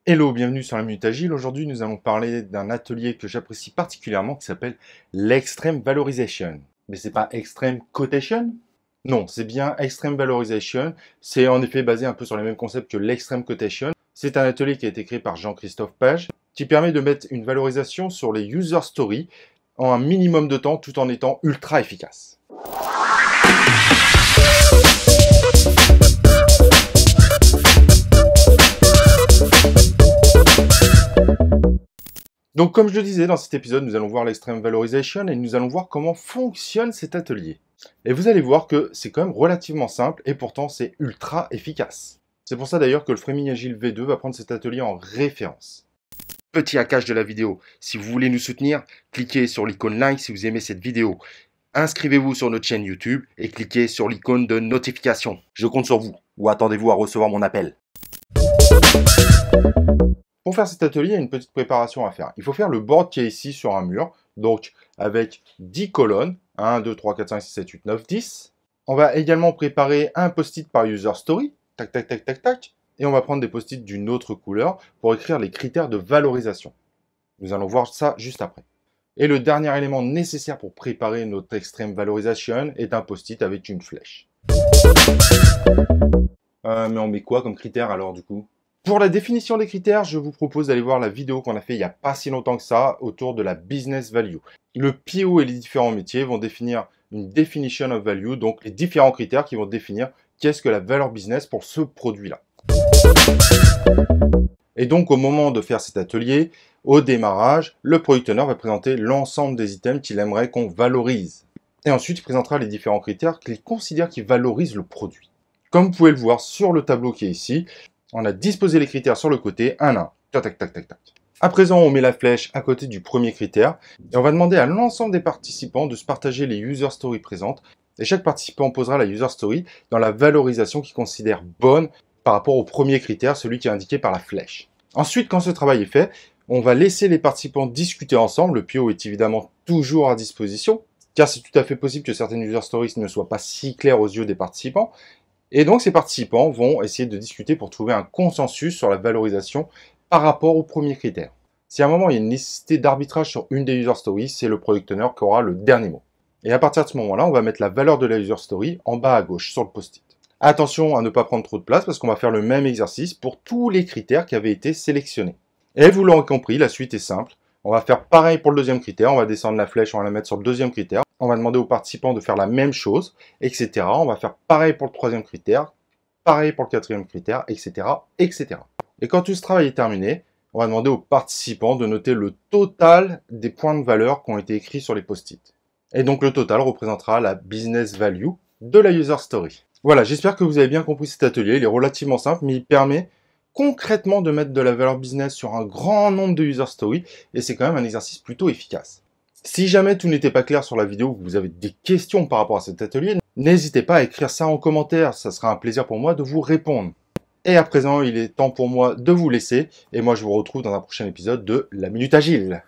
Hello, bienvenue sur la Minute Agile. Aujourd'hui, nous allons parler d'un atelier que j'apprécie particulièrement qui s'appelle l'Extreme Valorization. Mais c'est pas Extreme Quotation? Non, c'est bien Extreme Valorization. C'est en effet basé un peu sur les mêmes concepts que l'Extreme Quotation. C'est un atelier qui a été créé par Jean-Christophe Page qui permet de mettre une valorisation sur les user stories en un minimum de temps tout en étant ultra efficace. Donc comme je le disais, dans cet épisode, nous allons voir l'Extreme Valorization et nous allons voir comment fonctionne cet atelier. Et vous allez voir que c'est quand même relativement simple et pourtant c'est ultra efficace. C'est pour ça d'ailleurs que le Framing Agile V2 va prendre cet atelier en référence. Petit hackage de la vidéo, si vous voulez nous soutenir, cliquez sur l'icône like si vous aimez cette vidéo. Inscrivez-vous sur notre chaîne YouTube et cliquez sur l'icône de notification. Je compte sur vous, ou attendez-vous à recevoir mon appel. Pour faire cet atelier, il y a une petite préparation à faire. Il faut faire le board qui est ici sur un mur, donc avec 10 colonnes, 1, 2, 3, 4, 5, 6, 7, 8, 9, 10. On va également préparer un post-it par user story, tac, tac, tac, tac, tac, et on va prendre des post-it d'une autre couleur pour écrire les critères de valorisation. Nous allons voir ça juste après. Et le dernier élément nécessaire pour préparer notre extreme valorisation est un post-it avec une flèche. Mais on met quoi comme critère alors du coup ? Pour la définition des critères, je vous propose d'aller voir la vidéo qu'on a fait il n'y a pas si longtemps que ça autour de la business value. Le PO et les différents métiers vont définir une definition of value, donc les différents critères qui vont définir qu'est-ce que la valeur business pour ce produit-là. Et donc au moment de faire cet atelier, au démarrage, le product owner va présenter l'ensemble des items qu'il aimerait qu'on valorise. Et ensuite, il présentera les différents critères qu'il considère qui valorisent le produit. Comme vous pouvez le voir sur le tableau qui est ici, on a disposé les critères sur le côté, un à un. Tac, tac, tac, tac, tac. À présent, on met la flèche à côté du premier critère et on va demander à l'ensemble des participants de se partager les user stories présentes. Et chaque participant posera la user story dans la valorisation qu'il considère bonne par rapport au premier critère, celui qui est indiqué par la flèche. Ensuite, quand ce travail est fait, on va laisser les participants discuter ensemble. Le PO est évidemment toujours à disposition, car c'est tout à fait possible que certaines user stories ne soient pas si claires aux yeux des participants. Et donc, ces participants vont essayer de discuter pour trouver un consensus sur la valorisation par rapport au premier critère. Si à un moment, il y a une nécessité d'arbitrage sur une des user stories, c'est le product owner qui aura le dernier mot. Et à partir de ce moment-là, on va mettre la valeur de la user story en bas à gauche sur le post-it. Attention à ne pas prendre trop de place parce qu'on va faire le même exercice pour tous les critères qui avaient été sélectionnés. Et vous l'aurez compris, la suite est simple. On va faire pareil pour le deuxième critère, on va descendre la flèche, on va la mettre sur le deuxième critère. On va demander aux participants de faire la même chose, etc. On va faire pareil pour le troisième critère, pareil pour le quatrième critère, etc., etc. Et quand tout ce travail est terminé, on va demander aux participants de noter le total des points de valeur qui ont été écrits sur les post-it. Et donc le total représentera la business value de la user story. Voilà, j'espère que vous avez bien compris cet atelier. Il est relativement simple, mais il permet concrètement de mettre de la valeur business sur un grand nombre de user stories, et c'est quand même un exercice plutôt efficace. Si jamais tout n'était pas clair sur la vidéo ou que vous avez des questions par rapport à cet atelier, n'hésitez pas à écrire ça en commentaire, ça sera un plaisir pour moi de vous répondre. Et à présent, il est temps pour moi de vous laisser, et moi je vous retrouve dans un prochain épisode de La Minute Agile.